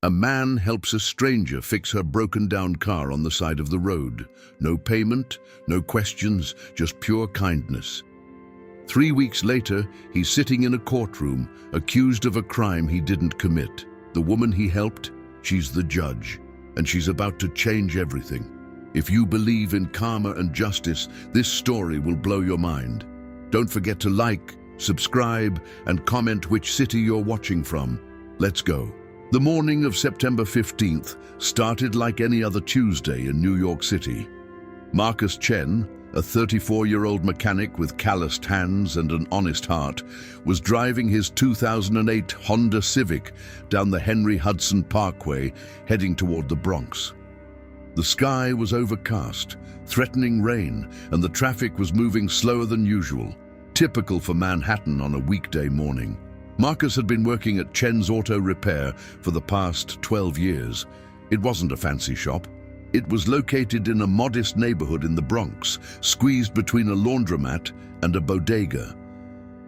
A man helps a stranger fix her broken-down car on the side of the road. No payment, no questions, just pure kindness. 3 weeks later, he's sitting in a courtroom, accused of a crime he didn't commit. The woman he helped, she's the judge, and she's about to change everything. If you believe in karma and justice, this story will blow your mind. Don't forget to like, subscribe, and comment which city you're watching from. Let's go. The morning of September 15th started like any other Tuesday in New York City. Marcus Chen, a 34-year-old mechanic with calloused hands and an honest heart, was driving his 2008 Honda Civic down the Henry Hudson Parkway, heading toward the Bronx. The sky was overcast, threatening rain, and the traffic was moving slower than usual, typical for Manhattan on a weekday morning. Marcus had been working at Chen's Auto Repair for the past 12 years. It wasn't a fancy shop. It was located in a modest neighborhood in the Bronx, squeezed between a laundromat and a bodega.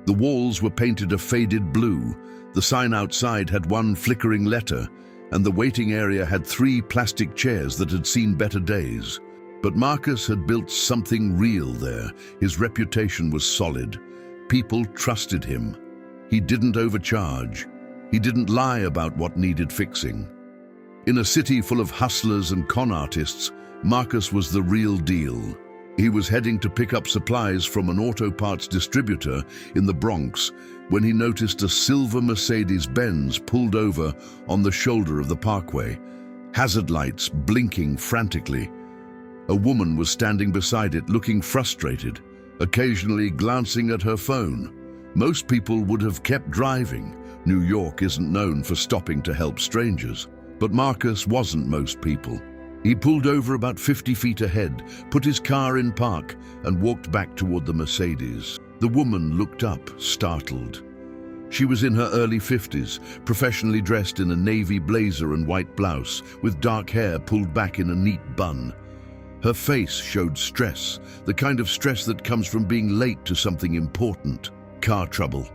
The walls were painted a faded blue, the sign outside had one flickering letter, and the waiting area had 3 plastic chairs that had seen better days. But Marcus had built something real there. His reputation was solid. People trusted him. He didn't overcharge. He didn't lie about what needed fixing. In a city full of hustlers and con artists, Marcus was the real deal. He was heading to pick up supplies from an auto parts distributor in the Bronx when he noticed a silver Mercedes-Benz pulled over on the shoulder of the parkway, hazard lights blinking frantically. A woman was standing beside it looking frustrated, occasionally glancing at her phone. Most people would have kept driving. New York isn't known for stopping to help strangers. But Marcus wasn't most people. He pulled over about 50 feet ahead, put his car in park, and walked back toward the Mercedes. The woman looked up, startled. She was in her early 50s, professionally dressed in a navy blazer and white blouse, with dark hair pulled back in a neat bun. Her face showed stress, the kind of stress that comes from being late to something important. "Car trouble?"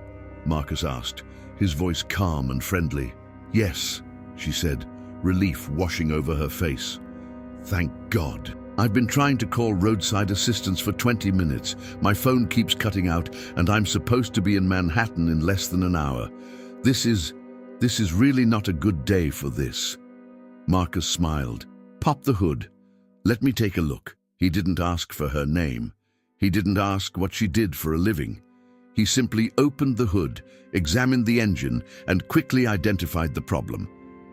Marcus asked, his voice calm and friendly. "Yes," she said, relief washing over her face. "Thank God. I've been trying to call roadside assistance for 20 minutes. My phone keeps cutting out, and I'm supposed to be in Manhattan in less than an hour. This is really not a good day for this." Marcus smiled. "Pop the hood. Let me take a look." He didn't ask for her name. He didn't ask what she did for a living. He simply opened the hood, examined the engine, and quickly identified the problem.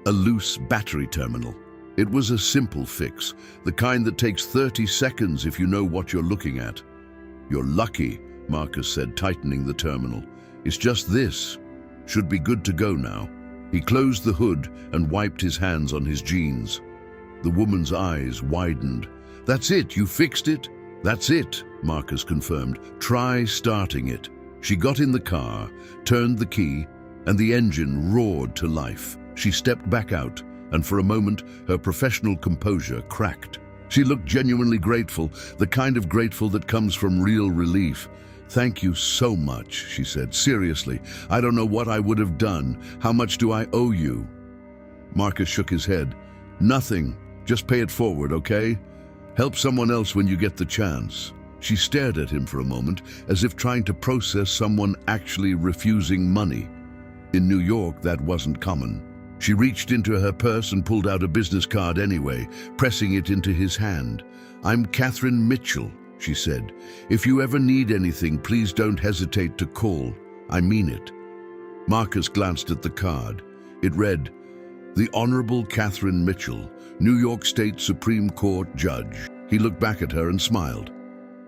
A loose battery terminal. It was a simple fix, the kind that takes 30 seconds if you know what you're looking at. "You're lucky," Marcus said, tightening the terminal. "It's just this. Should be good to go now." He closed the hood and wiped his hands on his jeans. The woman's eyes widened. "That's it, you fixed it?" "That's it," Marcus confirmed. "Try starting it." She got in the car, turned the key, and the engine roared to life. She stepped back out, and for a moment, her professional composure cracked. She looked genuinely grateful, the kind of grateful that comes from real relief. "Thank you so much," she said. "Seriously, I don't know what I would have done. How much do I owe you?" Marcus shook his head. "Nothing. Just pay it forward, okay? Help someone else when you get the chance." She stared at him for a moment, as if trying to process someone actually refusing money. In New York, that wasn't common. She reached into her purse and pulled out a business card anyway, pressing it into his hand. "I'm Catherine Mitchell," she said. "If you ever need anything, please don't hesitate to call. I mean it." Marcus glanced at the card. It read, "The Honorable Catherine Mitchell, New York State Supreme Court Judge." He looked back at her and smiled.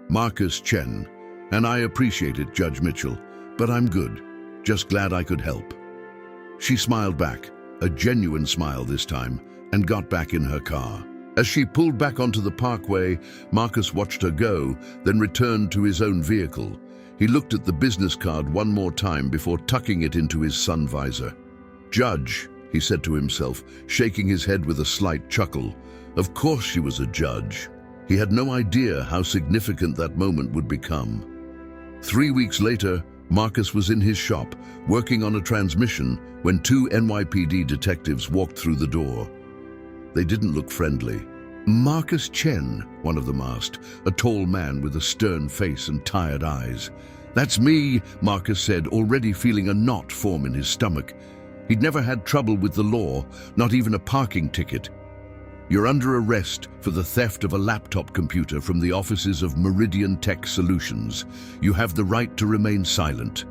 "Marcus Chen, and I appreciate it, Judge Mitchell, but I'm good. Just glad I could help." She smiled back, a genuine smile this time, and got back in her car. As she pulled back onto the parkway, Marcus watched her go, then returned to his own vehicle. He looked at the business card one more time before tucking it into his sun visor. "Judge," he said to himself, shaking his head with a slight chuckle. Of course she was a judge. He had no idea how significant that moment would become. 3 weeks later, Marcus was in his shop, working on a transmission, when two NYPD detectives walked through the door. They didn't look friendly. "Marcus Chen," one of them asked, a tall man with a stern face and tired eyes. "That's me," Marcus said, already feeling a knot form in his stomach. He'd never had trouble with the law, not even a parking ticket. "You're under arrest for the theft of a laptop computer from the offices of Meridian Tech Solutions. You have the right to remain silent.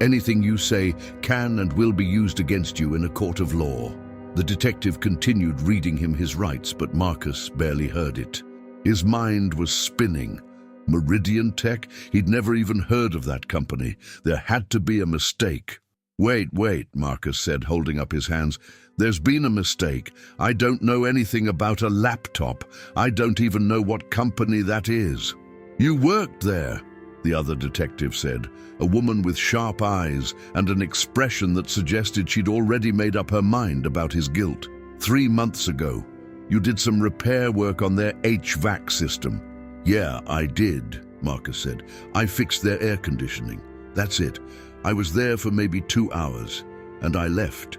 Anything you say can and will be used against you in a court of law." The detective continued reading him his rights, but Marcus barely heard it. His mind was spinning. Meridian Tech? He'd never even heard of that company. There had to be a mistake. Wait, Marcus said, holding up his hands. "There's been a mistake. I don't know anything about a laptop. I don't even know what company that is." "You worked there," the other detective said, a woman with sharp eyes and an expression that suggested she'd already made up her mind about his guilt. 3 months ago, you did some repair work on their HVAC system." "Yeah, I did," Marcus said. "I fixed their air conditioning. That's it. I was there for maybe 2 hours, and I left.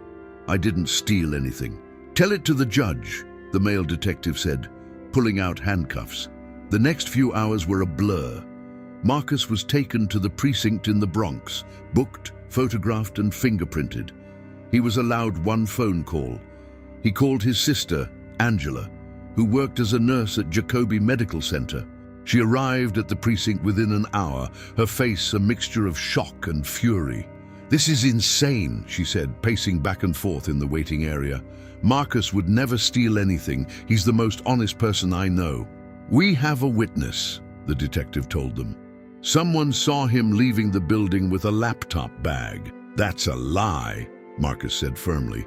I didn't steal anything." "Tell it to the judge," the male detective said, pulling out handcuffs. The next few hours were a blur. Marcus was taken to the precinct in the Bronx, booked, photographed, and fingerprinted. He was allowed one phone call. He called his sister, Angela, who worked as a nurse at Jacobi Medical Center. She arrived at the precinct within an hour, her face a mixture of shock and fury. "This is insane," she said, pacing back and forth in the waiting area. "Marcus would never steal anything. He's the most honest person I know." "We have a witness," the detective told them. "Someone saw him leaving the building with a laptop bag." "That's a lie," Marcus said firmly.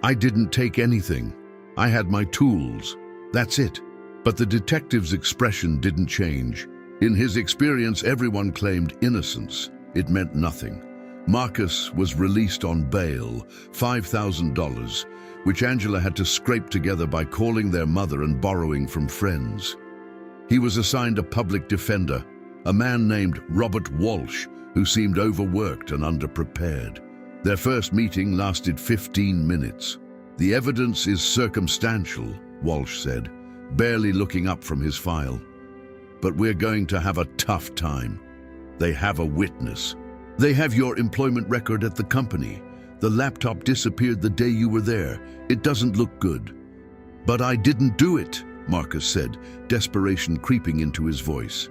"I didn't take anything. I had my tools. That's it." But the detective's expression didn't change. In his experience, everyone claimed innocence. It meant nothing. Marcus was released on bail, $5,000, which Angela had to scrape together by calling their mother and borrowing from friends. He was assigned a public defender, a man named Robert Walsh, who seemed overworked and underprepared. Their first meeting lasted 15 minutes. "The evidence is circumstantial," Walsh said, barely looking up from his file. "But we're going to have a tough time. They have a witness. They have your employment record at the company. The laptop disappeared the day you were there. It doesn't look good." "But I didn't do it," Marcus said, desperation creeping into his voice.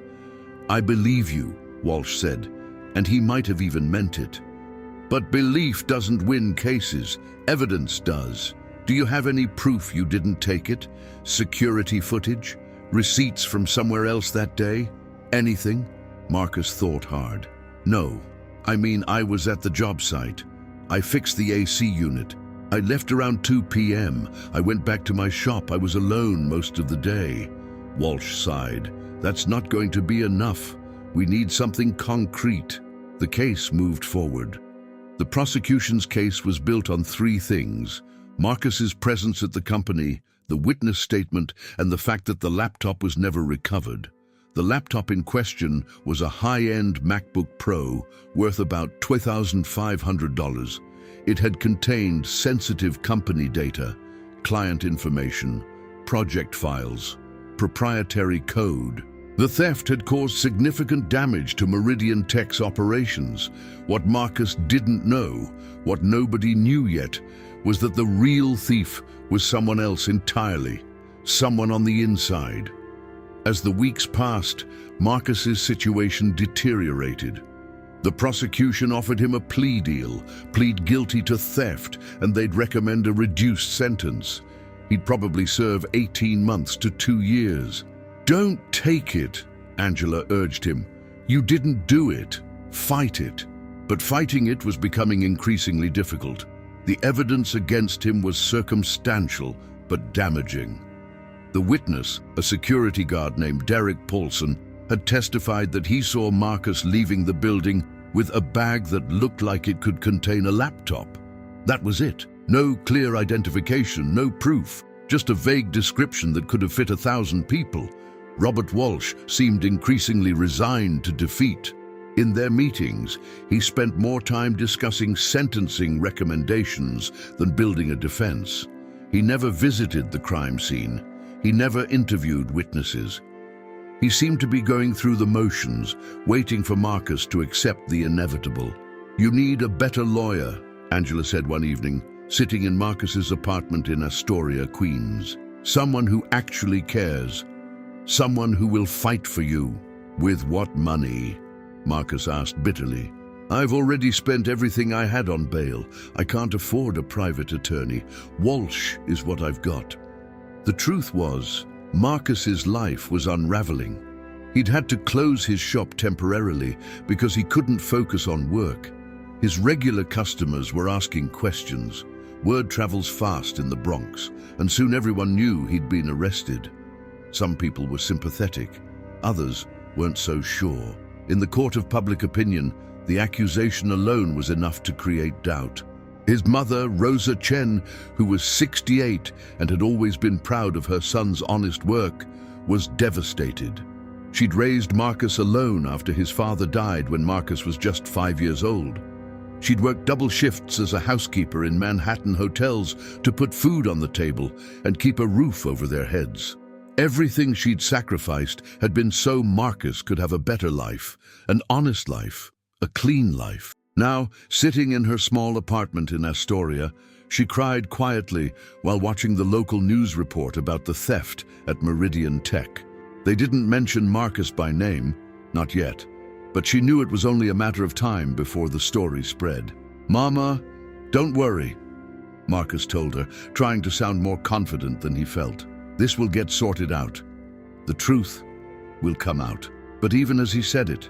"I believe you," Walsh said, and he might have even meant it. "But belief doesn't win cases. Evidence does. Do you have any proof you didn't take it? Security footage? Receipts from somewhere else that day? Anything?" Marcus thought hard. "No. I mean, I was at the job site. I fixed the AC unit. I left around 2 p.m. I went back to my shop. I was alone most of the day." Walsh sighed. "That's not going to be enough. We need something concrete." The case moved forward. The prosecution's case was built on 3 things: Marcus's presence at the company, the witness statement, and the fact that the laptop was never recovered. The laptop in question was a high-end MacBook Pro worth about $2,500. It had contained sensitive company data, client information, project files, proprietary code. The theft had caused significant damage to Meridian Tech's operations. What Marcus didn't know, what nobody knew yet, was that the real thief was someone else entirely, someone on the inside. As the weeks passed, Marcus's situation deteriorated. The prosecution offered him a plea deal, plead guilty to theft, and they'd recommend a reduced sentence. He'd probably serve 18 months to 2 years. "Don't take it," Angela urged him. "You didn't do it. Fight it." But fighting it was becoming increasingly difficult. The evidence against him was circumstantial but damaging. The witness, a security guard named Derek Paulson, had testified that he saw Marcus leaving the building with a bag that looked like it could contain a laptop. That was it. No clear identification, no proof, just a vague description that could have fit 1,000 people. Robert Walsh seemed increasingly resigned to defeat. In their meetings, he spent more time discussing sentencing recommendations than building a defense. He never visited the crime scene. He never interviewed witnesses. He seemed to be going through the motions, waiting for Marcus to accept the inevitable. "You need a better lawyer," Angela said one evening, sitting in Marcus's apartment in Astoria, Queens. "Someone who actually cares. Someone who will fight for you." "With what money?" Marcus asked bitterly. "I've already spent everything I had on bail. I can't afford a private attorney. Walsh is what I've got." The truth was, Marcus's life was unraveling. He'd had to close his shop temporarily because he couldn't focus on work. His regular customers were asking questions. Word travels fast in the Bronx, and soon everyone knew he'd been arrested. Some people were sympathetic, others weren't so sure. In the court of public opinion, the accusation alone was enough to create doubt. His mother, Rosa Chen, who was 68 and had always been proud of her son's honest work, was devastated. She'd raised Marcus alone after his father died when Marcus was just 5 years old. She'd worked double shifts as a housekeeper in Manhattan hotels to put food on the table and keep a roof over their heads. Everything she'd sacrificed had been so Marcus could have a better life, an honest life, a clean life. Now, sitting in her small apartment in Astoria, she cried quietly while watching the local news report about the theft at Meridian Tech. They didn't mention Marcus by name, not yet, but she knew it was only a matter of time before the story spread. "Mama, don't worry," Marcus told her, trying to sound more confident than he felt. "This will get sorted out. The truth will come out." But even as he said it,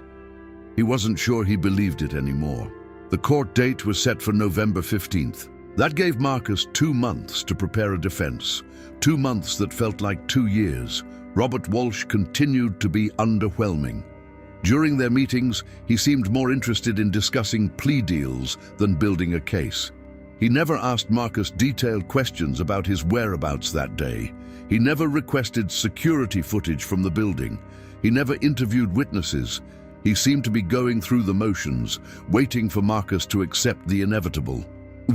he wasn't sure he believed it anymore. The court date was set for November 15th. That gave Marcus 2 months to prepare a defense, 2 months that felt like 2 years. Robert Walsh continued to be underwhelming. During their meetings, he seemed more interested in discussing plea deals than building a case. He never asked Marcus detailed questions about his whereabouts that day. He never requested security footage from the building. He never interviewed witnesses. He seemed to be going through the motions, waiting for Marcus to accept the inevitable.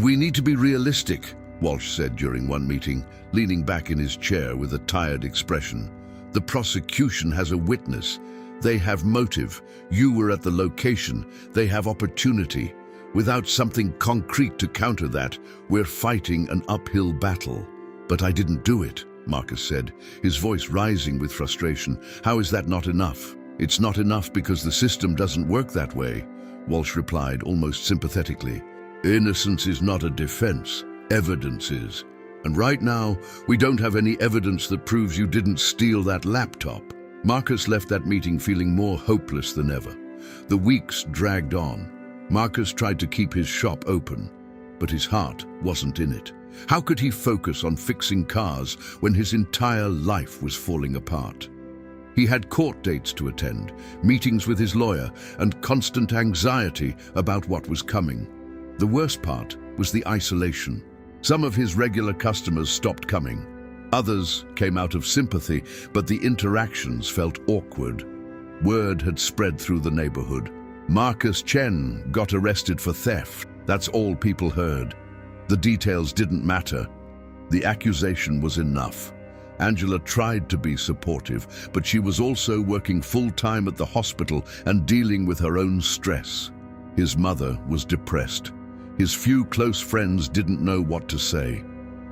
"We need to be realistic," Walsh said during one meeting, leaning back in his chair with a tired expression. "The prosecution has a witness. They have motive. You were at the location. They have opportunity. Without something concrete to counter that, we're fighting an uphill battle." "But I didn't do it," Marcus said, his voice rising with frustration. "How is that not enough?" "It's not enough because the system doesn't work that way," Walsh replied almost sympathetically. "Innocence is not a defense. Evidence is. And right now, we don't have any evidence that proves you didn't steal that laptop." Marcus left that meeting feeling more hopeless than ever. The weeks dragged on. Marcus tried to keep his shop open, but his heart wasn't in it. How could he focus on fixing cars when his entire life was falling apart? He had court dates to attend, meetings with his lawyer, and constant anxiety about what was coming. The worst part was the isolation. Some of his regular customers stopped coming. Others came out of sympathy, but the interactions felt awkward. Word had spread through the neighborhood. Marcus Chen got arrested for theft. That's all people heard. The details didn't matter. The accusation was enough. Angela tried to be supportive, but she was also working full-time at the hospital and dealing with her own stress. His mother was depressed. His few close friends didn't know what to say,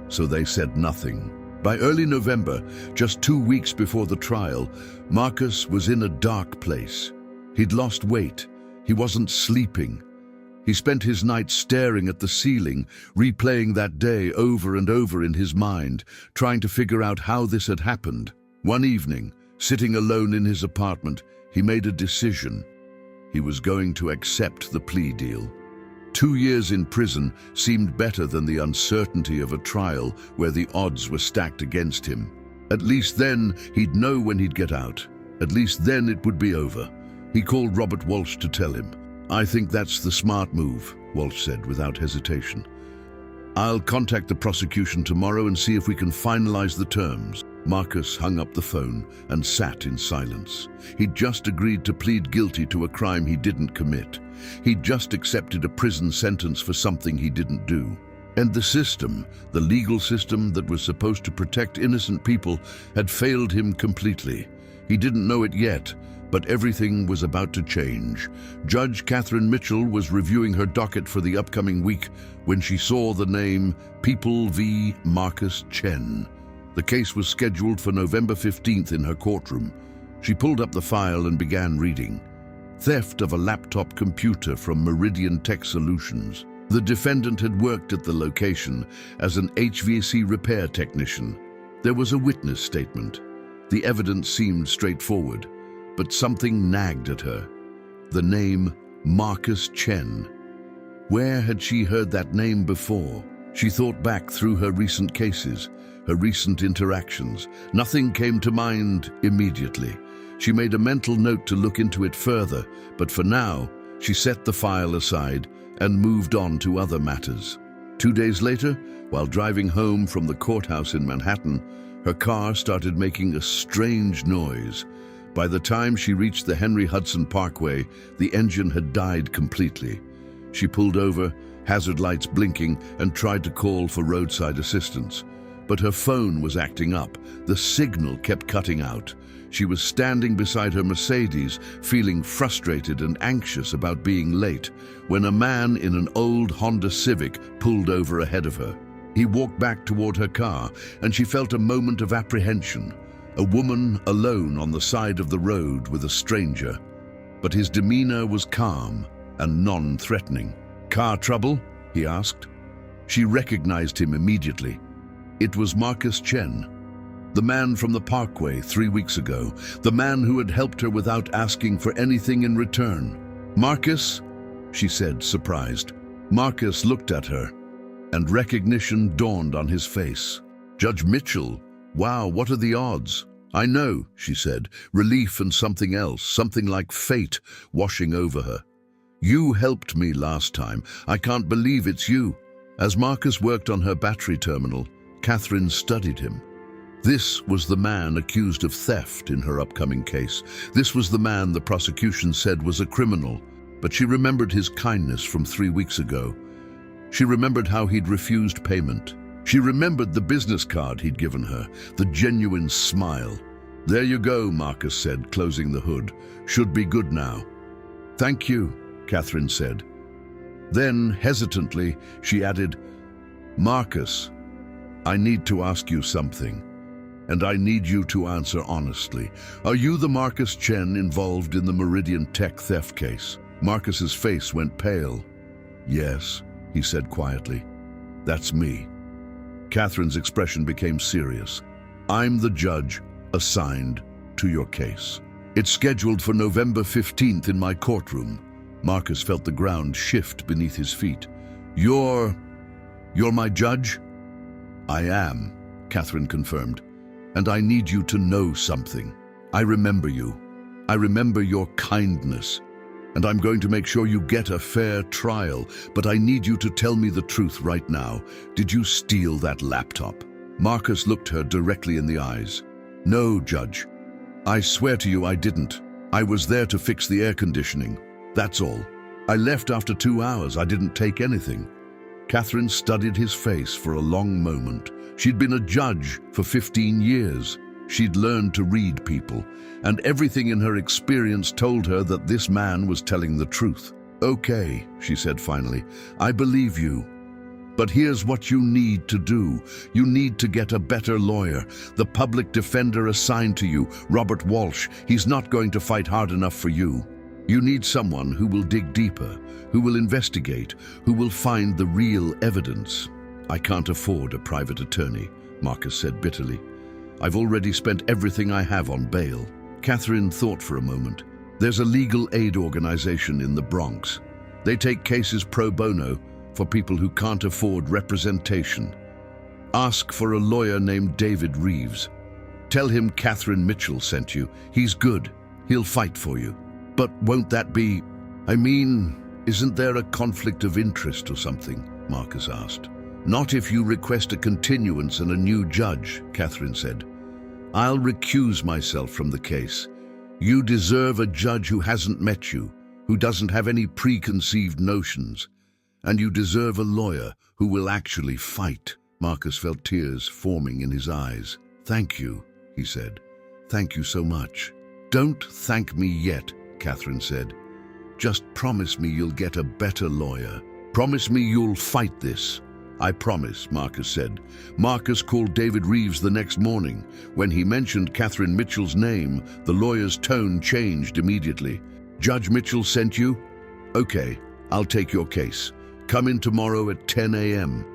so they said nothing. By early November, just 2 weeks before the trial, Marcus was in a dark place. He'd lost weight. He wasn't sleeping. He spent his nights staring at the ceiling, replaying that day over and over in his mind, trying to figure out how this had happened. One evening, sitting alone in his apartment, he made a decision. He was going to accept the plea deal. 2 years in prison seemed better than the uncertainty of a trial where the odds were stacked against him. At least then he'd know when he'd get out. At least then it would be over. He called Robert Walsh to tell him. "I think that's the smart move," Walsh said without hesitation. I'll contact the prosecution tomorrow and see if we can finalize the terms. Marcus hung up the phone and sat in silence. He'd just agreed to plead guilty to a crime he didn't commit. He'd just accepted a prison sentence for something he didn't do. And the system, the legal system that was supposed to protect innocent people, had failed him completely. He didn't know it yet, but everything was about to change. Judge Catherine Mitchell was reviewing her docket for the upcoming week when she saw the name People v. Marcus Chen. The case was scheduled for November 15th in her courtroom. She pulled up the file and began reading. Theft of a laptop computer from Meridian Tech Solutions. The defendant had worked at the location as an HVAC repair technician. There was a witness statement. The evidence seemed straightforward, but something nagged at her. The name Marcus Chen. Where had she heard that name before? She thought back through her recent cases, her recent interactions. Nothing came to mind immediately. She made a mental note to look into it further, but for now, she set the file aside and moved on to other matters. 2 days later, while driving home from the courthouse in Manhattan, her car started making a strange noise. By the time she reached the Henry Hudson Parkway, the engine had died completely. She pulled over, hazard lights blinking, and tried to call for roadside assistance. But her phone was acting up. The signal kept cutting out. She was standing beside her Mercedes, feeling frustrated and anxious about being late, when a man in an old Honda Civic pulled over ahead of her. He walked back toward her car, and she felt a moment of apprehension. A woman alone on the side of the road with a stranger. But his demeanor was calm and non-threatening. "Car trouble?" he asked. She recognized him immediately. It was Marcus Chen, the man from the Parkway 3 weeks ago, the man who had helped her without asking for anything in return. "Marcus?" she said, surprised. Marcus looked at her, and recognition dawned on his face. "Judge Mitchell? Wow, what are the odds?" "I know," she said, relief and something else, something like fate washing over her. "You helped me last time. I can't believe it's you." As Marcus worked on her battery terminal, Catherine studied him. This was the man accused of theft in her upcoming case. This was the man the prosecution said was a criminal, but she remembered his kindness from 3 weeks ago. She remembered how he'd refused payment. She remembered the business card he'd given her, the genuine smile. "There you go," Marcus said, closing the hood. "Should be good now." "Thank you," Catherine said. Then, hesitantly, she added, "Marcus, I need to ask you something, and I need you to answer honestly. Are you the Marcus Chen involved in the Meridian Tech theft case?" Marcus's face went pale. "Yes," he said quietly. "That's me." Catherine's expression became serious. "I'm the judge assigned to your case. It's scheduled for November 15th in my courtroom." Marcus felt the ground shift beneath his feet. You're my judge?" "I am," Catherine confirmed. "And I need you to know something. I remember you. I remember your kindness. And I'm going to make sure you get a fair trial. But I need you to tell me the truth right now. Did you steal that laptop?" Marcus looked her directly in the eyes. "No, Judge. I swear to you I didn't. I was there to fix the air conditioning. That's all. I left after 2 hours. I didn't take anything." Catherine studied his face for a long moment. She'd been a judge for 15 years. She'd learned to read people, and everything in her experience told her that this man was telling the truth. "Okay," she said finally, "I believe you. But here's what you need to do. You need to get a better lawyer. The public defender assigned to you, Robert Walsh, he's not going to fight hard enough for you. You need someone who will dig deeper, who will investigate, who will find the real evidence." "I can't afford a private attorney," Marcus said bitterly. "I've already spent everything I have on bail." Catherine thought for a moment. "There's a legal aid organization in the Bronx. They take cases pro bono for people who can't afford representation. Ask for a lawyer named David Reeves. Tell him Catherine Mitchell sent you. He's good. He'll fight for you." "But won't that be... isn't there a conflict of interest or something?" Marcus asked. Not if you request a continuance and a new judge, Catherine said. I'll recuse myself from the case. You deserve a judge who hasn't met you, who doesn't have any preconceived notions. And you deserve a lawyer who will actually fight. Marcus felt tears forming in his eyes. Thank you, he said. Thank you so much. Don't thank me yet, Catherine said. Just promise me you'll get a better lawyer. Promise me you'll fight this. I promise, Marcus said. Marcus called David Reeves the next morning. When he mentioned Catherine Mitchell's name, the lawyer's tone changed immediately. Judge Mitchell sent you? Okay, I'll take your case. Come in tomorrow at 10 a.m.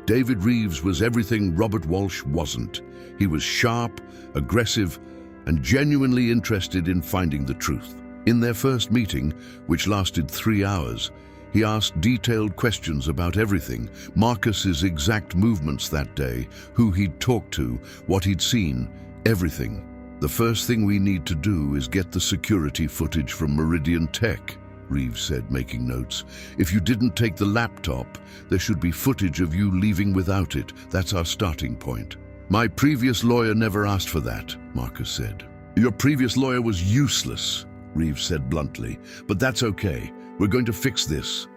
David Reeves was everything Robert Walsh wasn't. He was sharp, aggressive, and genuinely interested in finding the truth. In their first meeting, which lasted 3 hours, he asked detailed questions about everything, Marcus's exact movements that day, who he'd talked to, what he'd seen, everything. The first thing we need to do is get the security footage from Meridian Tech, Reeves said, making notes. If you didn't take the laptop, there should be footage of you leaving without it. That's our starting point. My previous lawyer never asked for that, Marcus said. Your previous lawyer was useless, Reeves said bluntly, but that's okay. We're going to fix this.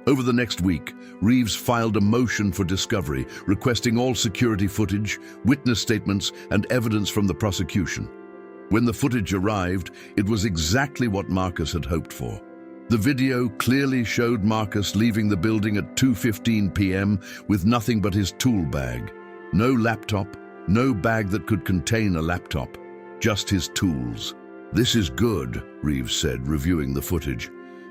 Over the next week, Reeves filed a motion for discovery, requesting all security footage, witness statements, and evidence from the prosecution. When the footage arrived, it was exactly what Marcus had hoped for. The video clearly showed Marcus leaving the building at 2:15 p.m. with nothing but his tool bag. No laptop, no bag that could contain a laptop, just his tools. This is good, Reeves said, reviewing the footage.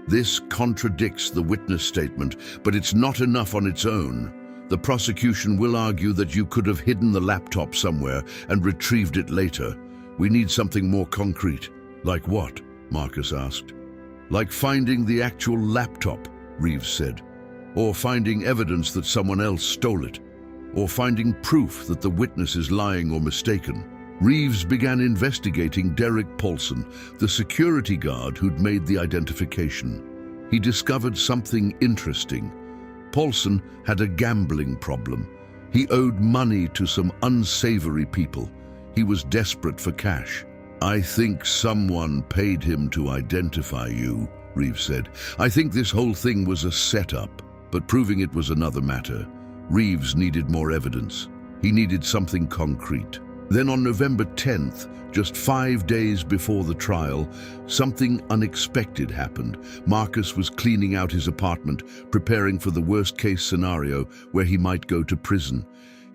This contradicts the witness statement, but it's not enough on its own. The prosecution will argue that you could have hidden the laptop somewhere and retrieved it later. We need something more concrete. Like what? Marcus asked. Like finding the actual laptop, Reeves said. Or finding evidence that someone else stole it. Or finding proof that the witness is lying or mistaken. Reeves began investigating Derek Paulson, the security guard who'd made the identification. He discovered something interesting. Paulson had a gambling problem. He owed money to some unsavory people. He was desperate for cash. I think someone paid him to identify you, Reeves said. I think this whole thing was a setup, but proving it was another matter. Reeves needed more evidence. He needed something concrete. Then on November 10th, just 5 days before the trial, something unexpected happened. Marcus was cleaning out his apartment, preparing for the worst-case scenario where he might go to prison.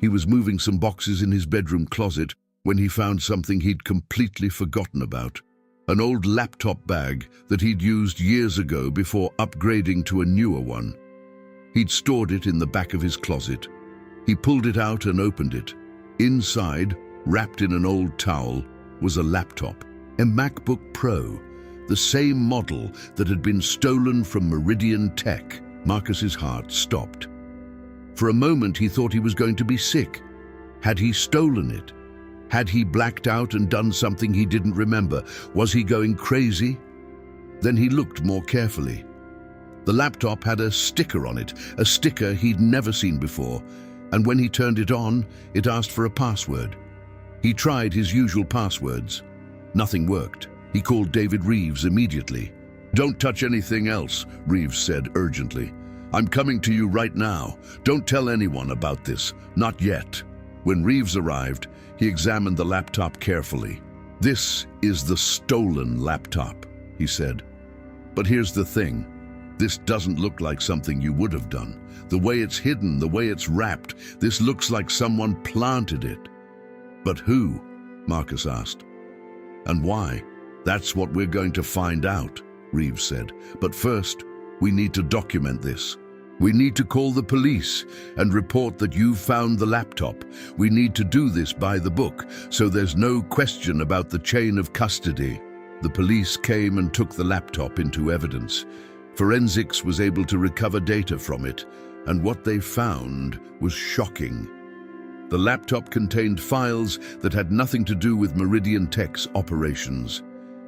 He was moving some boxes in his bedroom closet when he found something he'd completely forgotten about. An old laptop bag that he'd used years ago before upgrading to a newer one. He'd stored it in the back of his closet. He pulled it out and opened it. Inside, wrapped in an old towel, was a laptop, a MacBook Pro, the same model that had been stolen from Meridian Tech. Marcus's heart stopped. For a moment he thought he was going to be sick. Had he stolen it? Had he blacked out and done something he didn't remember? Was he going crazy? Then he looked more carefully. The laptop had a sticker on it, a sticker he'd never seen before, and when he turned it on, it asked for a password. He tried his usual passwords. Nothing worked. He called David Reeves immediately. Don't touch anything else, Reeves said urgently. I'm coming to you right now. Don't tell anyone about this. Not yet. When Reeves arrived, he examined the laptop carefully. This is the stolen laptop, he said. But here's the thing. This doesn't look like something you would have done. The way it's hidden, the way it's wrapped, this looks like someone planted it. But who? Marcus asked. And why? That's what we're going to find out, Reeves said. But first, we need to document this. We need to call the police and report that you found the laptop. We need to do this by the book, so there's no question about the chain of custody. The police came and took the laptop into evidence. Forensics was able to recover data from it, and what they found was shocking. The laptop contained files that had nothing to do with Meridian Tech's operations.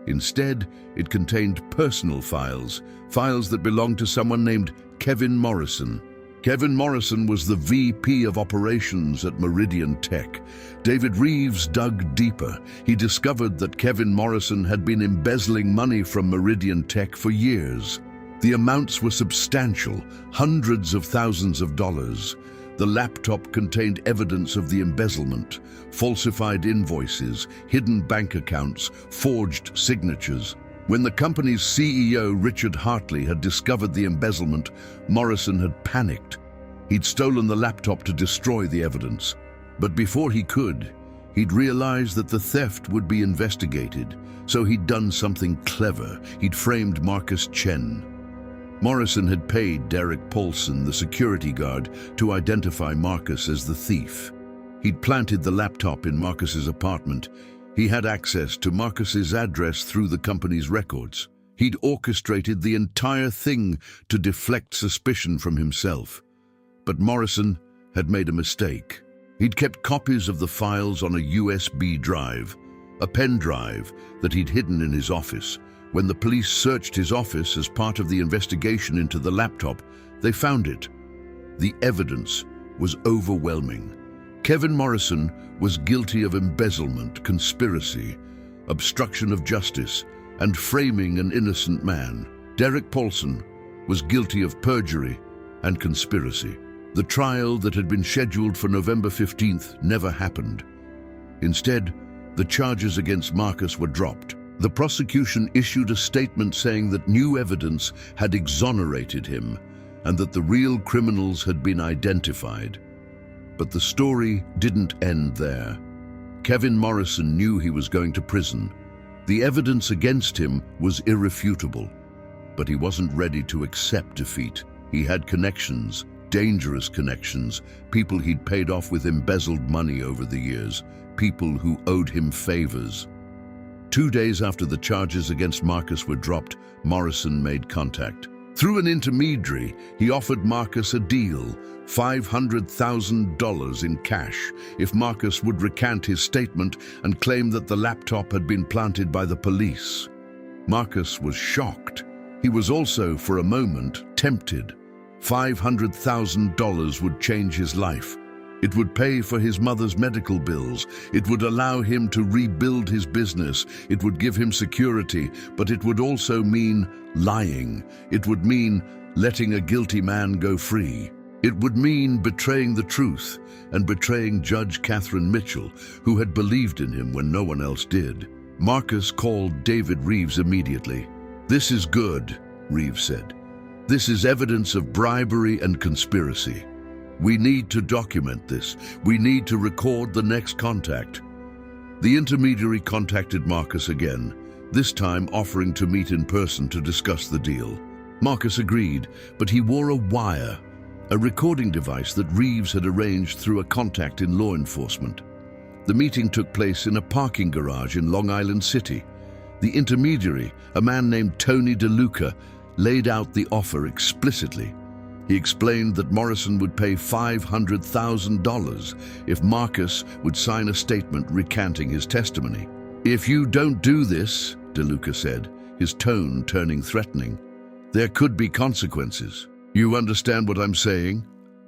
Instead, it contained personal files, files that belonged to someone named Kevin Morrison. Kevin Morrison was the VP of operations at Meridian Tech. David Reeves dug deeper. He discovered that Kevin Morrison had been embezzling money from Meridian Tech for years. The amounts were substantial, hundreds of thousands of dollars. The laptop contained evidence of the embezzlement, falsified invoices, hidden bank accounts, forged signatures. When the company's CEO, Richard Hartley, had discovered the embezzlement, Morrison had panicked. He'd stolen the laptop to destroy the evidence. But before he could, he'd realized that the theft would be investigated, so he'd done something clever. He'd framed Marcus Chen. Morrison had paid Derek Paulson, the security guard, to identify Marcus as the thief. He'd planted the laptop in Marcus's apartment. He had access to Marcus's address through the company's records. He'd orchestrated the entire thing to deflect suspicion from himself. But Morrison had made a mistake. He'd kept copies of the files on a USB drive, a pen drive that he'd hidden in his office. When the police searched his office as part of the investigation into the laptop, they found it. The evidence was overwhelming. Kevin Morrison was guilty of embezzlement, conspiracy, obstruction of justice, and framing an innocent man. Derek Paulson was guilty of perjury and conspiracy. The trial that had been scheduled for November 15th never happened. Instead, the charges against Marcus were dropped. The prosecution issued a statement saying that new evidence had exonerated him and that the real criminals had been identified. But the story didn't end there. Kevin Morrison knew he was going to prison. The evidence against him was irrefutable, but he wasn't ready to accept defeat. He had connections, dangerous connections, people he'd paid off with embezzled money over the years, people who owed him favors. 2 days after the charges against Marcus were dropped, Morrison made contact. Through an intermediary, he offered Marcus a deal, $500,000 in cash, if Marcus would recant his statement and claim that the laptop had been planted by the police. Marcus was shocked. He was also, for a moment, tempted. $500,000 would change his life. It would pay for his mother's medical bills. It would allow him to rebuild his business. It would give him security, but it would also mean lying. It would mean letting a guilty man go free. It would mean betraying the truth and betraying Judge Catherine Mitchell, who had believed in him when no one else did. Marcus called David Reeves immediately. "This is good," Reeves said. "This is evidence of bribery and conspiracy. We need to document this. We need to record the next contact." The intermediary contacted Marcus again, this time offering to meet in person to discuss the deal. Marcus agreed, but he wore a wire, a recording device that Reeves had arranged through a contact in law enforcement. The meeting took place in a parking garage in Long Island City. The intermediary, a man named Tony DeLuca, laid out the offer explicitly. He explained that Morrison would pay $500,000 if Marcus would sign a statement recanting his testimony. "If you don't do this," DeLuca said, his tone turning threatening, "there could be consequences. You understand what I'm saying?"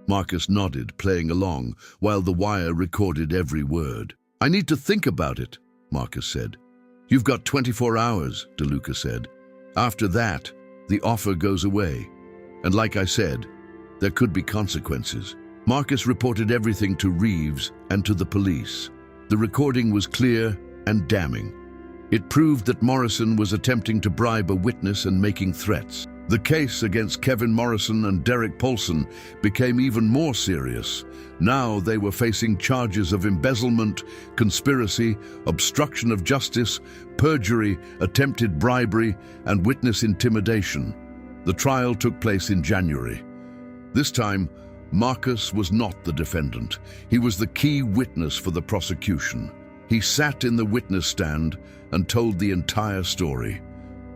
Marcus nodded, playing along, while the wire recorded every word. "I need to think about it," Marcus said. "You've got 24 hours, DeLuca said. "After that, the offer goes away. And like I said, there could be consequences." Marcus reported everything to Reeves and to the police. The recording was clear and damning. It proved that Morrison was attempting to bribe a witness and making threats. The case against Kevin Morrison and Derek Paulson became even more serious. Now they were facing charges of embezzlement, conspiracy, obstruction of justice, perjury, attempted bribery, and witness intimidation. The trial took place in January. This time, Marcus was not the defendant. He was the key witness for the prosecution. He sat in the witness stand and told the entire story.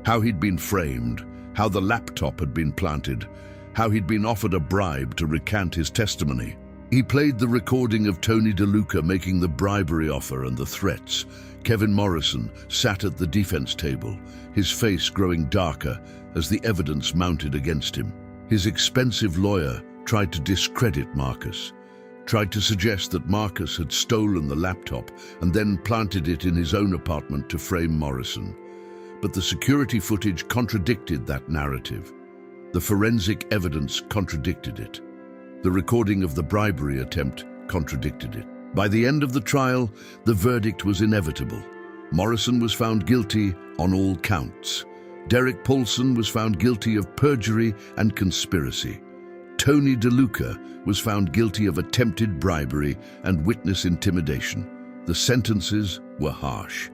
How he'd been framed, how the laptop had been planted, how he'd been offered a bribe to recant his testimony. He played the recording of Tony DeLuca making the bribery offer and the threats. Kevin Morrison sat at the defense table, his face growing darker as the evidence mounted against him. His expensive lawyer tried to discredit Marcus, tried to suggest that Marcus had stolen the laptop and then planted it in his own apartment to frame Morrison. But the security footage contradicted that narrative. The forensic evidence contradicted it. The recording of the bribery attempt contradicted it. By the end of the trial, the verdict was inevitable. Morrison was found guilty on all counts. Derek Paulson was found guilty of perjury and conspiracy. Tony DeLuca was found guilty of attempted bribery and witness intimidation. The sentences were harsh.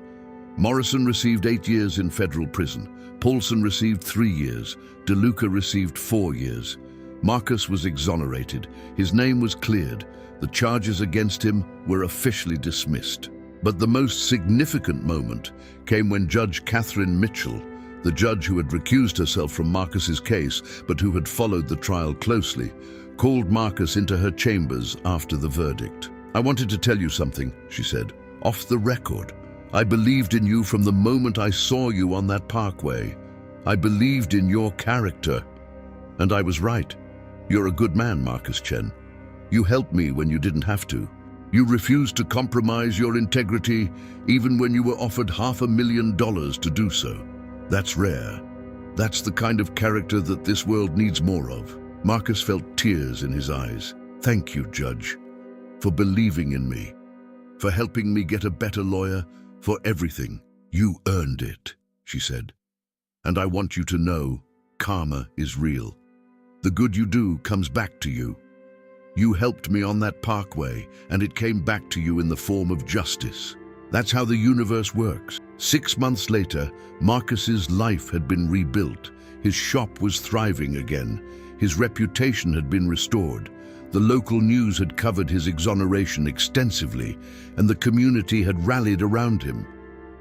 Morrison received 8 years in federal prison. Paulson received 3 years. DeLuca received 4 years. Marcus was exonerated. His name was cleared. The charges against him were officially dismissed. But the most significant moment came when Judge Catherine Mitchell, the judge who had recused herself from Marcus's case but who had followed the trial closely, called Marcus into her chambers after the verdict. "I wanted to tell you something," she said, "off the record. I believed in you from the moment I saw you on that parkway. I believed in your character. And I was right. You're a good man, Marcus Chen. You helped me when you didn't have to. You refused to compromise your integrity even when you were offered $500,000 to do so. That's rare. That's the kind of character that this world needs more of." Marcus felt tears in his eyes. "Thank you, Judge, for believing in me, for helping me get a better lawyer, for everything. You earned it," she said. "And I want you to know, karma is real. The good you do comes back to you. You helped me on that parkway, and it came back to you in the form of justice. That's how the universe works." 6 months later, Marcus's life had been rebuilt. His shop was thriving again. His reputation had been restored. The local news had covered his exoneration extensively, and the community had rallied around him.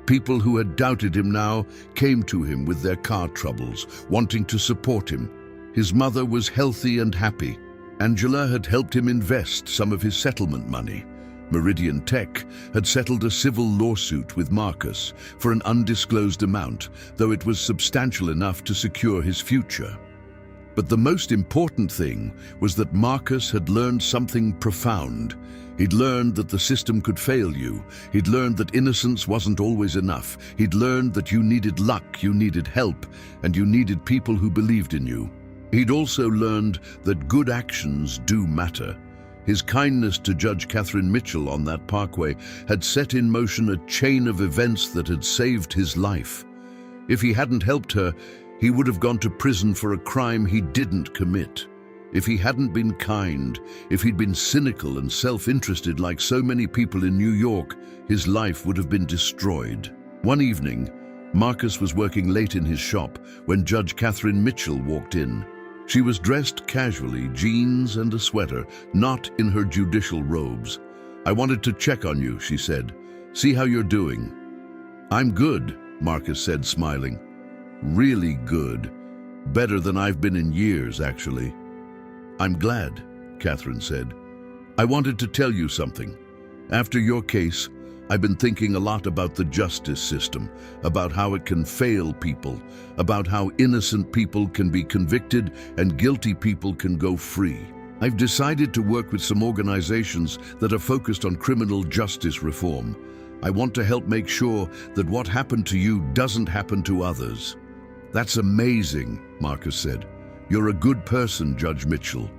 People who had doubted him now came to him with their car troubles, wanting to support him. His mother was healthy and happy. Angela had helped him invest some of his settlement money. Meridian Tech had settled a civil lawsuit with Marcus for an undisclosed amount, though it was substantial enough to secure his future. But the most important thing was that Marcus had learned something profound. He'd learned that the system could fail you. He'd learned that innocence wasn't always enough. He'd learned that you needed luck, you needed help, and you needed people who believed in you. He'd also learned that good actions do matter. His kindness to Judge Catherine Mitchell on that parkway had set in motion a chain of events that had saved his life. If he hadn't helped her, he would have gone to prison for a crime he didn't commit. If he hadn't been kind, if he'd been cynical and self-interested like so many people in New York, his life would have been destroyed. One evening, Marcus was working late in his shop when Judge Catherine Mitchell walked in. She was dressed casually, jeans and a sweater, not in her judicial robes. "I wanted to check on you," she said. "See how you're doing." "I'm good," Marcus said, smiling. "Really good. Better than I've been in years, actually." "I'm glad," Catherine said. "I wanted to tell you something. After your case, I've been thinking a lot about the justice system, about how it can fail people, about how innocent people can be convicted and guilty people can go free. I've decided to work with some organizations that are focused on criminal justice reform. I want to help make sure that what happened to you doesn't happen to others." "That's amazing," Marcus said. "You're a good person, Judge Mitchell."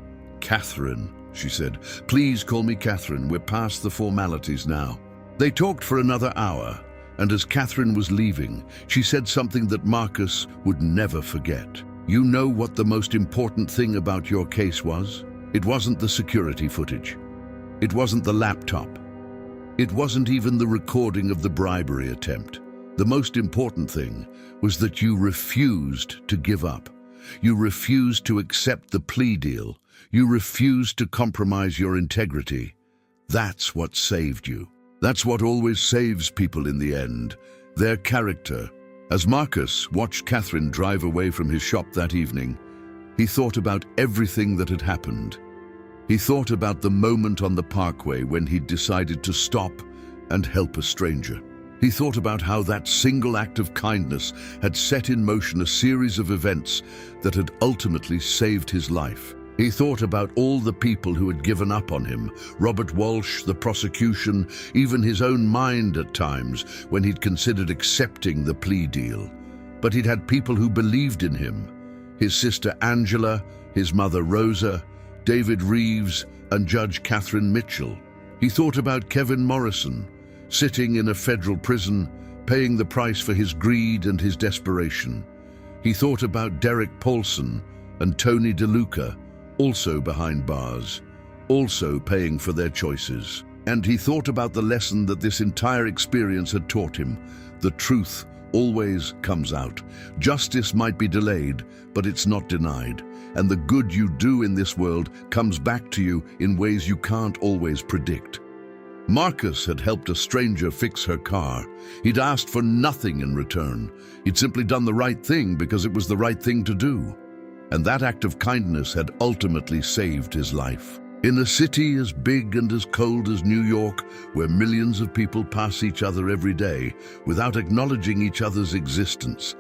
"Catherine," she said. "Please call me Catherine. We're past the formalities now." They talked for another hour, and as Catherine was leaving, she said something that Marcus would never forget. "You know what the most important thing about your case was? It wasn't the security footage. It wasn't the laptop. It wasn't even the recording of the bribery attempt. The most important thing was that you refused to give up. You refused to accept the plea deal. You refused to compromise your integrity. That's what saved you. That's what always saves people in the end, their character." As Marcus watched Catherine drive away from his shop that evening, he thought about everything that had happened. He thought about the moment on the parkway when he'd decided to stop and help a stranger. He thought about how that single act of kindness had set in motion a series of events that had ultimately saved his life. He thought about all the people who had given up on him, Robert Walsh, the prosecution, even his own mind at times when he'd considered accepting the plea deal. But he'd had people who believed in him. His sister Angela, his mother Rosa, David Reeves, and Judge Catherine Mitchell. He thought about Kevin Morrison, sitting in a federal prison, paying the price for his greed and his desperation. He thought about Derek Paulson and Tony DeLuca, also behind bars, also paying for their choices. And he thought about the lesson that this entire experience had taught him. The truth always comes out. Justice might be delayed, but it's not denied. And the good you do in this world comes back to you in ways you can't always predict. Marcus had helped a stranger fix her car. He'd asked for nothing in return. He'd simply done the right thing because it was the right thing to do. And that act of kindness had ultimately saved his life. In a city as big and as cold as New York, where millions of people pass each other every day without acknowledging each other's existence,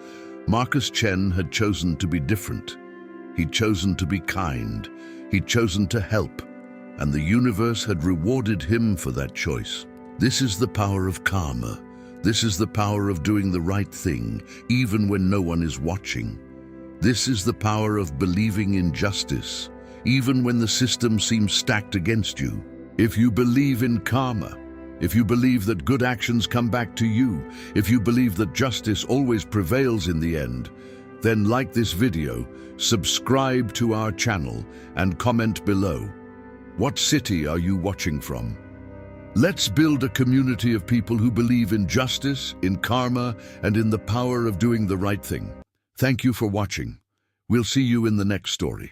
Marcus Chen had chosen to be different. He'd chosen to be kind. He'd chosen to help. And the universe had rewarded him for that choice. This is the power of karma. This is the power of doing the right thing, even when no one is watching. This is the power of believing in justice, even when the system seems stacked against you. If you believe in karma, if you believe that good actions come back to you, if you believe that justice always prevails in the end, then like this video, subscribe to our channel, and comment below. What city are you watching from? Let's build a community of people who believe in justice, in karma, and in the power of doing the right thing. Thank you for watching. We'll see you in the next story.